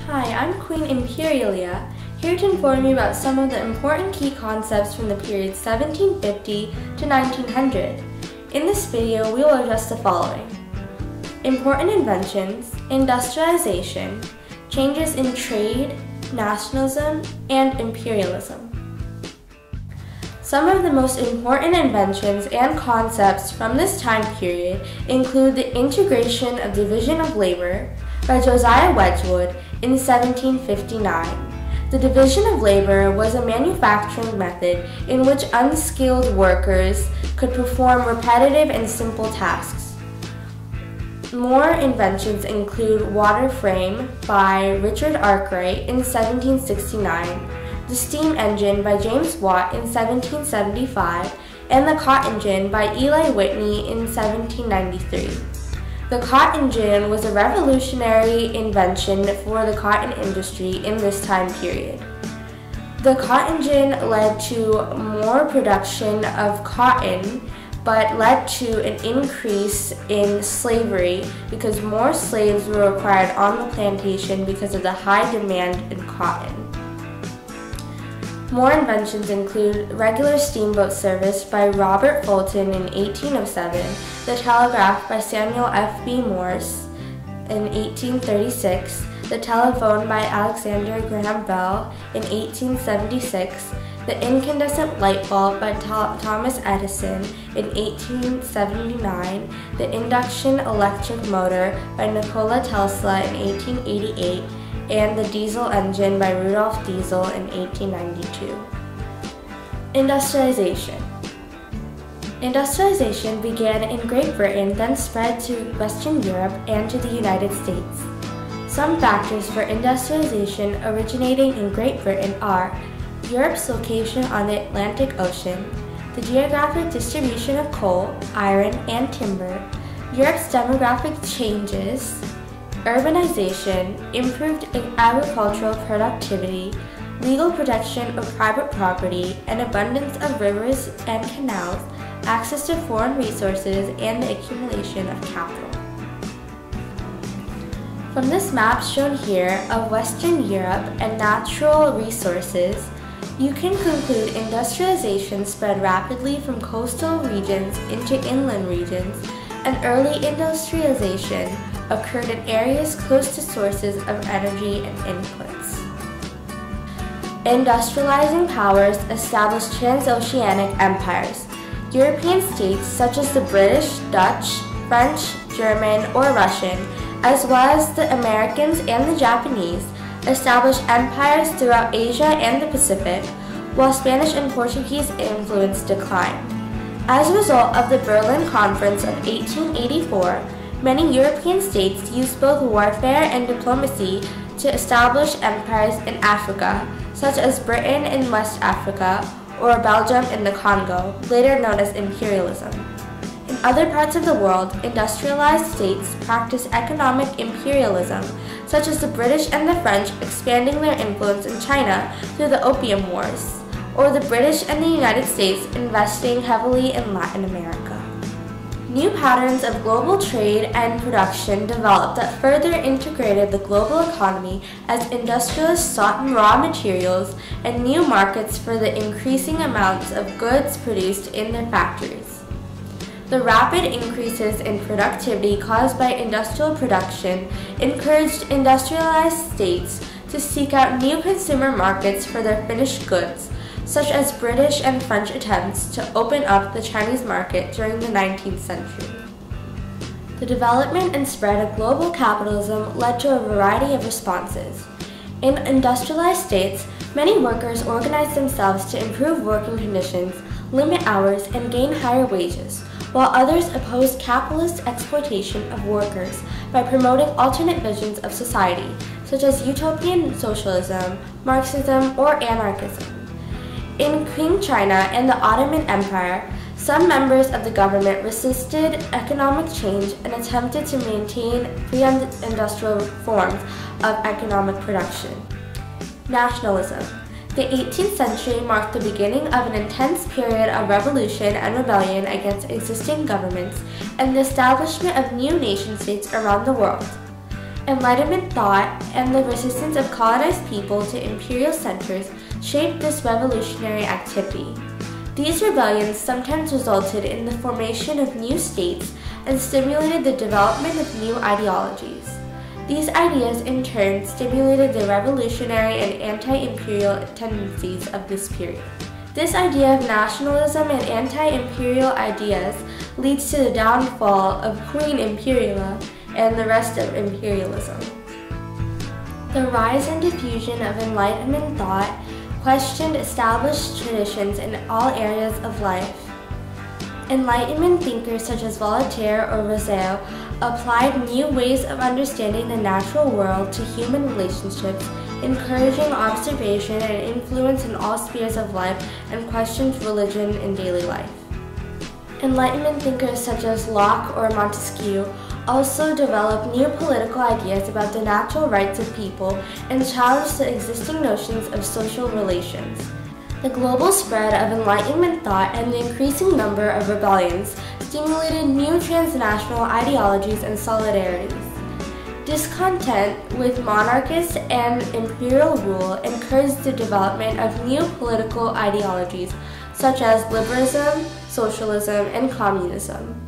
Hi, I'm Queen Imperialia, here to inform you about some of the important key concepts from the period 1750 to 1900. In this video, we will address the following: important inventions, industrialization, changes in trade, nationalism, and imperialism. Some of the most important inventions and concepts from this time period include the integration of division of labor by Josiah Wedgwood in 1759. The division of labor was a manufacturing method in which unskilled workers could perform repetitive and simple tasks. More inventions include water frame by Richard Arkwright in 1769, the steam engine by James Watt in 1775, and the cotton gin by Eli Whitney in 1793. The cotton gin was a revolutionary invention for the cotton industry in this time period. The cotton gin led to more production of cotton, but led to an increase in slavery because more slaves were required on the plantation because of the high demand in cotton. More inventions include regular steamboat service by Robert Fulton in 1807, the telegraph by Samuel F.B. Morse in 1836, the telephone by Alexander Graham Bell in 1876, the incandescent light bulb by Thomas Edison in 1879, the induction electric motor by Nikola Tesla in 1888, and the diesel engine by Rudolf Diesel in 1892. Industrialization. Industrialization began in Great Britain, then spread to Western Europe and to the United States. Some factors for industrialization originating in Great Britain are Europe's location on the Atlantic Ocean, the geographic distribution of coal, iron, and timber, Europe's demographic changes, urbanization, improved agricultural productivity, legal protection of private property, an abundance of rivers and canals, access to foreign resources, and the accumulation of capital. From this map shown here of Western Europe and natural resources, you can conclude industrialization spread rapidly from coastal regions into inland regions, and early industrialization occurred in areas close to sources of energy and inputs. Industrializing powers established transoceanic empires. European states such as the British, Dutch, French, German, or Russian, as well as the Americans and the Japanese, established empires throughout Asia and the Pacific, while Spanish and Portuguese influence declined. As a result of the Berlin Conference of 1884, many European states used both warfare and diplomacy to establish empires in Africa, such as Britain in West Africa or Belgium in the Congo, later known as Imperialism. In other parts of the world, industrialized states practiced economic imperialism, such as the British and the French expanding their influence in China through the Opium Wars, or the British and the United States investing heavily in Latin America. New patterns of global trade and production developed that further integrated the global economy as industrialists sought raw materials and new markets for the increasing amounts of goods produced in their factories. The rapid increases in productivity caused by industrial production encouraged industrialized states to seek out new consumer markets for their finished goods, such as British and French attempts to open up the Chinese market during the 19th century. The development and spread of global capitalism led to a variety of responses. In industrialized states, many workers organized themselves to improve working conditions, limit hours, and gain higher wages, while others opposed capitalist exploitation of workers by promoting alternate visions of society, such as utopian socialism, Marxism, or anarchism. In Qing China and the Ottoman Empire, some members of the government resisted economic change and attempted to maintain pre-industrial forms of economic production. Nationalism. The 18th century marked the beginning of an intense period of revolution and rebellion against existing governments and the establishment of new nation-states around the world. Enlightenment thought and the resistance of colonized people to imperial centers shaped this revolutionary activity. These rebellions sometimes resulted in the formation of new states and stimulated the development of new ideologies. These ideas in turn stimulated the revolutionary and anti-imperial tendencies of this period. This idea of nationalism and anti-imperial ideas leads to the downfall of Queen Imperiala and the rest of imperialism. The rise and diffusion of Enlightenment thought questioned established traditions in all areas of life. Enlightenment thinkers such as Voltaire or Rousseau applied new ways of understanding the natural world to human relationships, encouraging observation and influence in all spheres of life, and questioned religion in daily life. Enlightenment thinkers such as Locke or Montesquieu also developed new political ideas about the natural rights of people and challenged the existing notions of social relations. The global spread of Enlightenment thought and the increasing number of rebellions stimulated new transnational ideologies and solidarities. Discontent with monarchist and imperial rule encouraged the development of new political ideologies such as liberalism, socialism, and communism.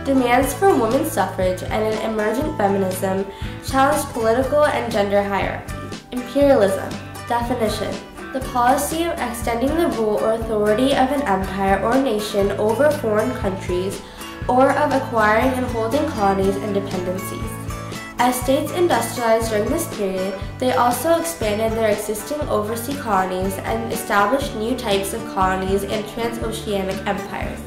Demands for women's suffrage and an emergent feminism challenged political and gender hierarchy. Imperialism. Definition: the policy of extending the rule or authority of an empire or nation over foreign countries, or of acquiring and holding colonies and dependencies. As states industrialized during this period, they also expanded their existing overseas colonies and established new types of colonies and transoceanic empires.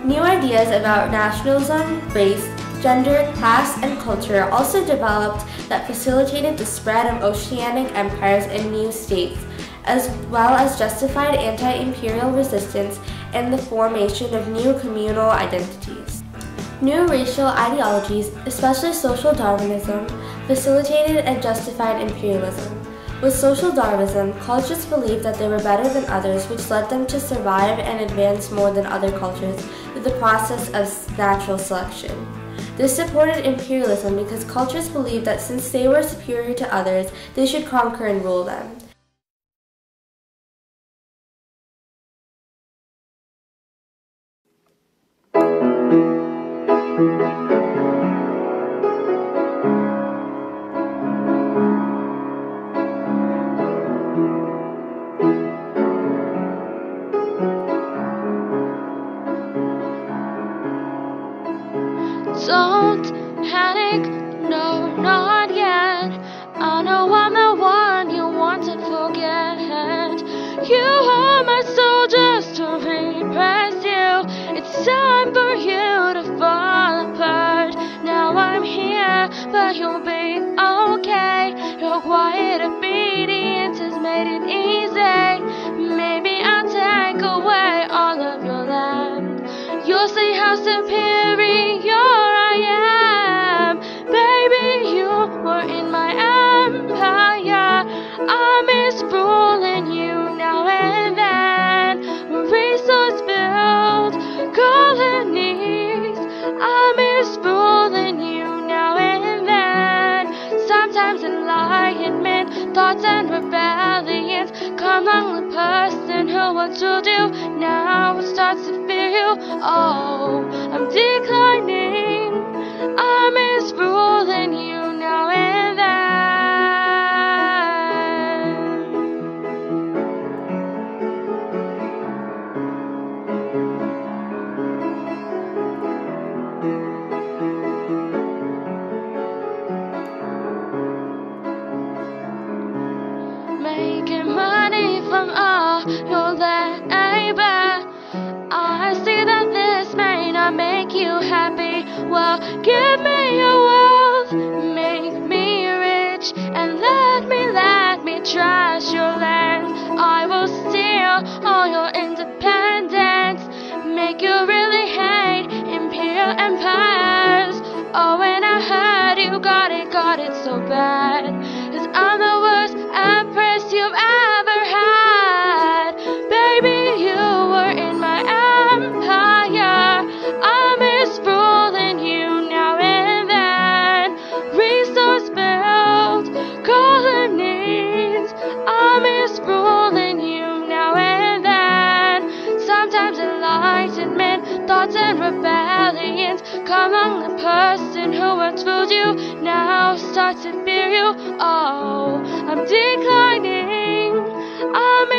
New ideas about nationalism, race, gender, class, and culture also developed that facilitated the spread of oceanic empires and new states, as well as justified anti-imperial resistance and the formation of new communal identities. New racial ideologies, especially social Darwinism, facilitated and justified imperialism. With social Darwinism, cultures believed that they were better than others, which led them to survive and advance more than other cultures through the process of natural selection. This supported imperialism because cultures believed that since they were superior to others, they should conquer and rule them. Don't panic, no, not yet. I know I'm the one you want to forget. You are my soldiers to repress you. It's time for you to fall apart. Now I'm here, but you'll be okay. Your quiet obedience has made it easy. Maybe I'll take away all of your land. You'll see how superior I am. Baby, you were in my empire. I miss ruling you now and then. Resource build colonies. I miss ruling you now and then. Sometimes enlightenment, thoughts and rebellions come along the person who wants to do. Now it starts to feel, oh, I'm declining. I miss ruling you now and then. Making money from all your labor. I see that this may not make you happy. Well, give me your wealth, make me rich, and let me trash your land. I will steal all your independence, make you really hate imperial empires. Oh, when I heard you got it so bad, 'cause I'm the worst empress you've ever had. Baby, you were in my empire. I miss ruling you now and then. Resource among the person who once ruled you now starts to fear you. Oh, I'm declining. I'm